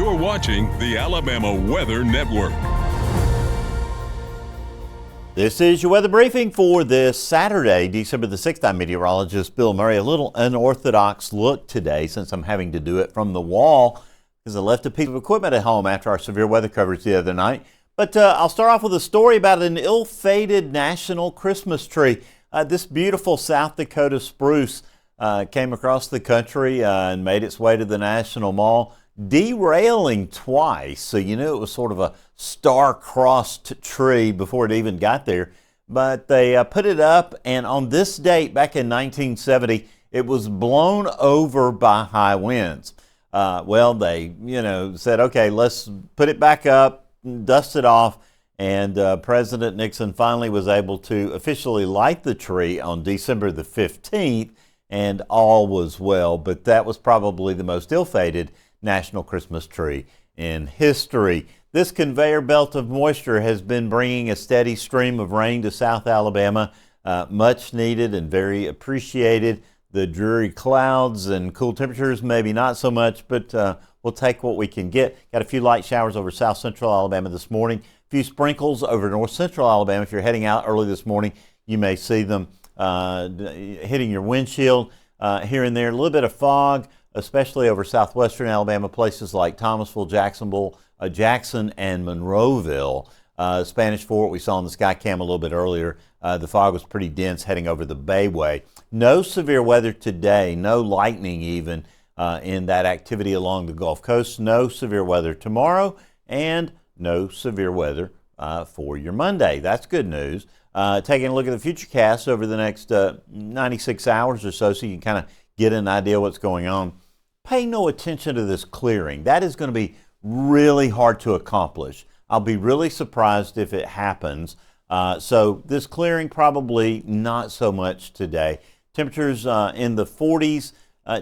You're watching the Alabama Weather Network. This is your weather briefing for this Saturday, December the 6th. I'm meteorologist Bill Murray. A little unorthodox look today since I'm having to do it from the wall because I left a piece of equipment at home after our severe weather coverage the other night. But I'll start off with a story about an ill-fated national Christmas tree. This beautiful South Dakota spruce came across the country and made its way to the National Mall, derailing twice. So you knew it was sort of a star-crossed tree before it even got there. But they put it up, and on this date back in 1970, it was blown over by high winds. Well, they said, okay, let's put it back up, dust it off, and President Nixon finally was able to officially light the tree on December the 15th, and all was well. But that was probably the most ill-fated national Christmas tree in history. This conveyor belt of moisture has been bringing a steady stream of rain to South Alabama, much needed and very appreciated. The dreary clouds and cool temperatures, maybe not so much, but we'll take what we can get. Got a few light showers over south central Alabama this morning. A few sprinkles over north central Alabama. If you're heading out early this morning, you may see them hitting your windshield here and there. A little bit of fog, especially over southwestern Alabama, places like Thomasville, Jackson, and Monroeville. Spanish Fort, we saw in the sky cam a little bit earlier. The fog was pretty dense heading over the Bayway. No severe weather today, no lightning even in that activity along the Gulf Coast. No severe weather tomorrow, and no severe weather for your Monday. That's good news. Taking a look at the futurecast over the next 96 hours or so you can kind of get an idea what's going on. Pay no attention to this clearing. That is going to be really hard to accomplish. I'll be really surprised if it happens. So this clearing probably not so much today. Temperatures in the 40s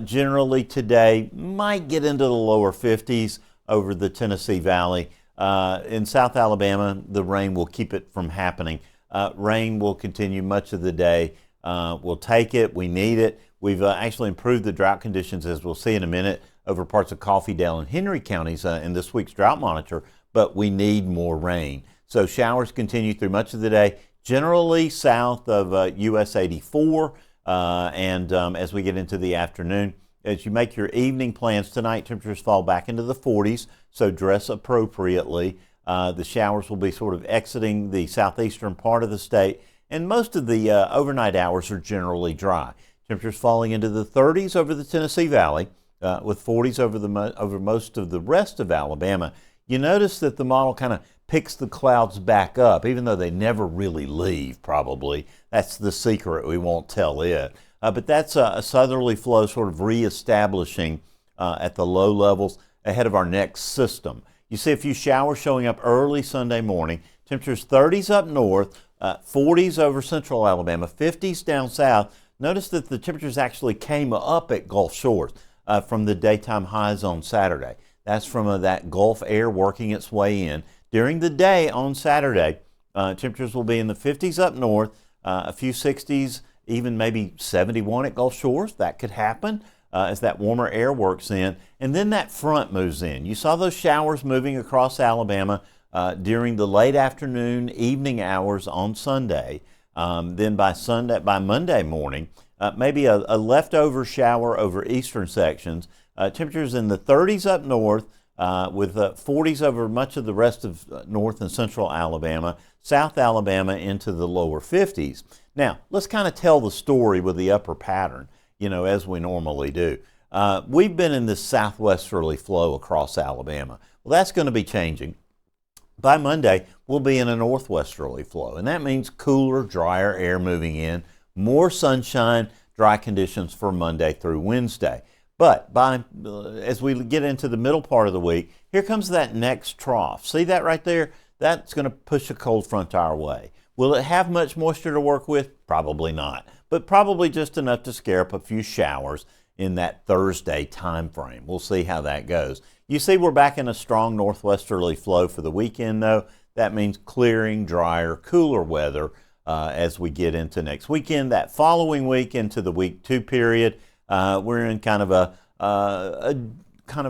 generally today, might get into the lower 50s over the Tennessee Valley. In South Alabama, the rain will keep it from happening. Rain will continue much of the day. We'll take it. We need it. We've actually improved the drought conditions, as we'll see in a minute, over parts of Coffeedale and Henry counties in this week's drought monitor, but we need more rain. So showers continue through much of the day, generally south of US 84, and as we get into the afternoon, as you make your evening plans tonight, temperatures fall back into the 40s, so dress appropriately. The showers will be sort of exiting the southeastern part of the state, and most of the overnight hours are generally dry. Temperatures falling into the 30s over the Tennessee Valley, with 40s over most of the rest of Alabama. You notice that the model kind of picks the clouds back up, even though they never really leave, probably. That's the secret. We won't tell it. But that's a southerly flow sort of reestablishing at the low levels ahead of our next system. You see a few showers showing up early Sunday morning. Temperatures 30s up north, 40s over central Alabama, 50s down south. Notice that the temperatures actually came up at Gulf Shores from the daytime highs on Saturday. That's from that Gulf air working its way in. During the day on Saturday, temperatures will be in the 50s up north, a few 60s, even maybe 71 at Gulf Shores. That could happen as that warmer air works in. And then that front moves in. You saw those showers moving across Alabama during the late afternoon, evening hours on Sunday. Then by Monday morning, maybe a leftover shower over eastern sections. Temperatures in the 30s up north, with 40s over much of the rest of north and central Alabama, South Alabama into the lower 50s. Now, let's kind of tell the story with the upper pattern, as we normally do. We've been in this southwesterly flow across Alabama. Well, that's going to be changing. By Monday, we'll be in a northwesterly flow, and that means cooler, drier air moving in, more sunshine, dry conditions for Monday through Wednesday. But as we get into the middle part of the week, here comes that next trough. See that right there? That's going to push a cold front our way. Will it have much moisture to work with? Probably not, but probably just enough to scare up a few showers in that Thursday time frame. We'll see how that goes. You see we're back in a strong northwesterly flow for the weekend, though. That means clearing, drier, cooler weather as we get into next weekend. That following week into the week 2 period, we're in kind of a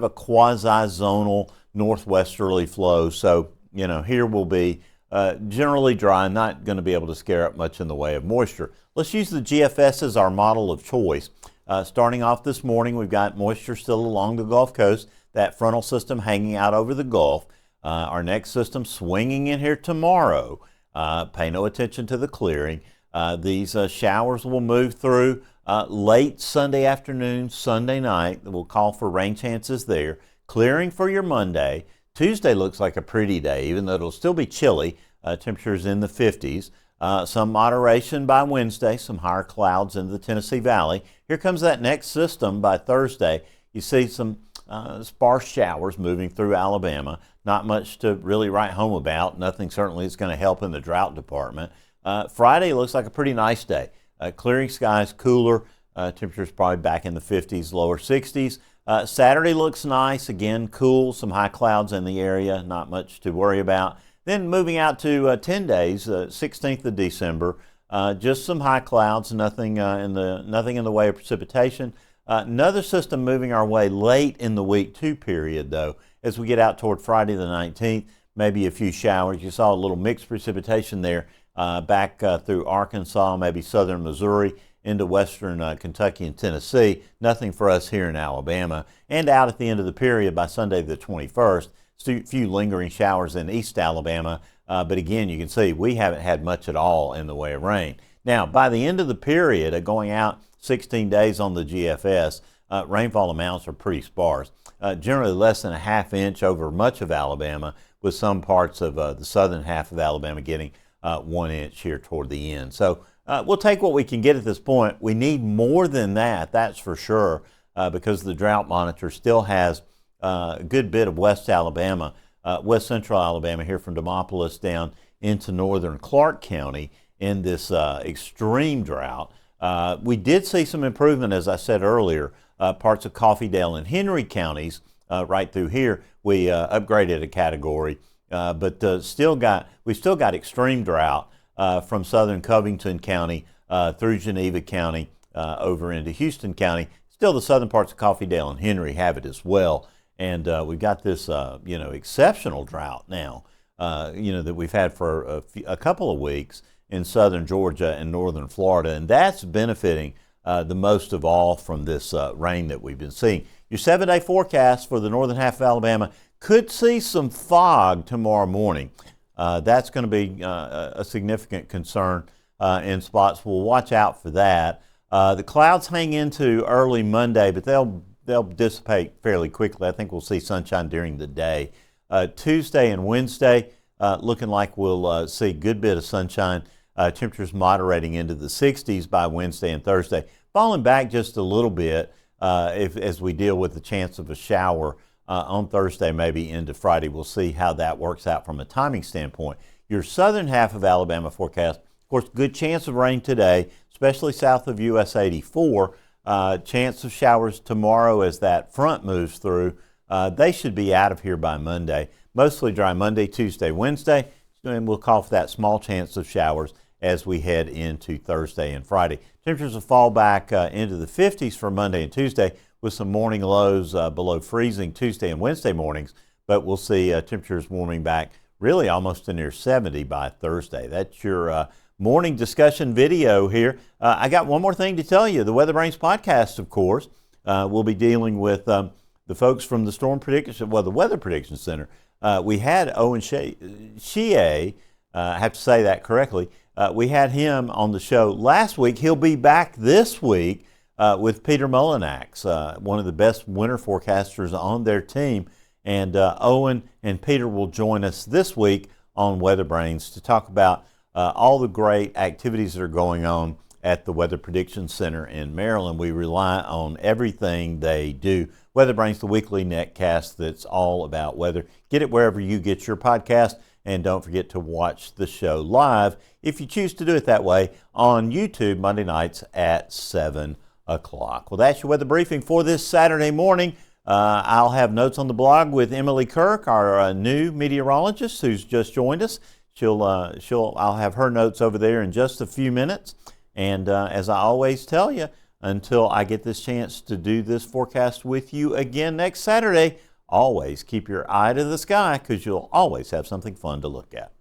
quasi-zonal northwesterly flow. So, here will be generally dry, not going to be able to scare up much in the way of moisture. Let's use the GFS as our model of choice. Starting off this morning, we've got moisture still along the Gulf Coast, that frontal system hanging out over the Gulf. Our next system swinging in here tomorrow. Pay no attention to the clearing. These showers will move through late Sunday afternoon, Sunday night. We'll call for rain chances there. Clearing for your Monday. Tuesday looks like a pretty day, even though it'll still be chilly. Temperatures in the 50s. Some moderation by Wednesday, some higher clouds in the Tennessee Valley. Here comes that next system by Thursday. You see some sparse showers moving through Alabama. Not much to really write home about. Nothing certainly is going to help in the drought department. Friday looks like a pretty nice day. Clearing skies, cooler. Temperatures probably back in the 50s, lower 60s. Saturday looks nice. Again, cool. Some high clouds in the area. Not much to worry about. Then moving out to 10 days, 16th of December. Just some high clouds. Nothing in the way of precipitation. Another system moving our way late in the week 2 period, though. As we get out toward Friday the 19th, maybe a few showers. You saw a little mixed precipitation there back through Arkansas, maybe southern Missouri, into western Kentucky and Tennessee. Nothing for us here in Alabama. And out at the end of the period by Sunday the 21st, a few lingering showers in East Alabama. But again, you can see we haven't had much at all in the way of rain. Now, by the end of the period, going out 16 days on the GFS, rainfall amounts are pretty sparse. Generally less than a ½ inch over much of Alabama, with some parts of the southern half of Alabama getting 1 inch here toward the end. So we'll take what we can get at this point. We need more than that, that's for sure, because the drought monitor still has a good bit of West Alabama, West Central Alabama here from Demopolis down into northern Clark County in this extreme drought. We did see some improvement, as I said earlier. Parts of Coffeedale and Henry counties right through here, we upgraded a category, but we've still got extreme drought from southern Covington County through Geneva County over into Houston County. Still, the southern parts of Coffeedale and Henry have it as well, and we've got this exceptional drought now that we've had for a couple of weeks in southern Georgia and northern Florida, and that's benefiting the most of all from this rain that we've been seeing. Your 7-day forecast for the northern half of Alabama could see some fog tomorrow morning. That's going to be a significant concern in spots. We'll watch out for that. The clouds hang into early Monday, but they'll dissipate fairly quickly. I think we'll see sunshine during the day. Tuesday and Wednesday looking like we'll see a good bit of sunshine. Temperatures moderating into the 60s by Wednesday and Thursday, falling back just a little bit as we deal with the chance of a shower on Thursday, maybe into Friday. We'll see how that works out from a timing standpoint. Your southern half of Alabama forecast, of course, good chance of rain today, especially south of US 84. Chance of showers tomorrow as that front moves through. They should be out of here by Monday. Mostly dry Monday, Tuesday, Wednesday, and we'll call for that small chance of showers as we head into Thursday and Friday. Temperatures will fall back into the 50s for Monday and Tuesday, with some morning lows below freezing Tuesday and Wednesday mornings, but we'll see temperatures warming back really almost to near 70 by Thursday. That's your morning discussion video here. I got one more thing to tell you. The WeatherBrains podcast, of course, we'll be dealing with the folks from the the Weather Prediction Center. We had Owen Shea, I have to say that correctly. We had him on the show last week. He'll be back this week with Peter Mullinax, one of the best winter forecasters on their team. And Owen and Peter will join us this week on WeatherBrains to talk about all the great activities that are going on at the Weather Prediction Center in Maryland. We rely on everything they do. WeatherBrains, the weekly netcast that's all about weather. Get it wherever you get your podcast, and don't forget to watch the show live, if you choose to do it that way, on YouTube Monday nights at 7 o'clock. Well, that's your weather briefing for this Saturday morning. I'll have notes on the blog with Emily Kirk, our new meteorologist who's just joined us. I'll have her notes over there in just a few minutes. And as I always tell you, until I get this chance to do this forecast with you again next Saturday, always keep your eye to the sky because you'll always have something fun to look at.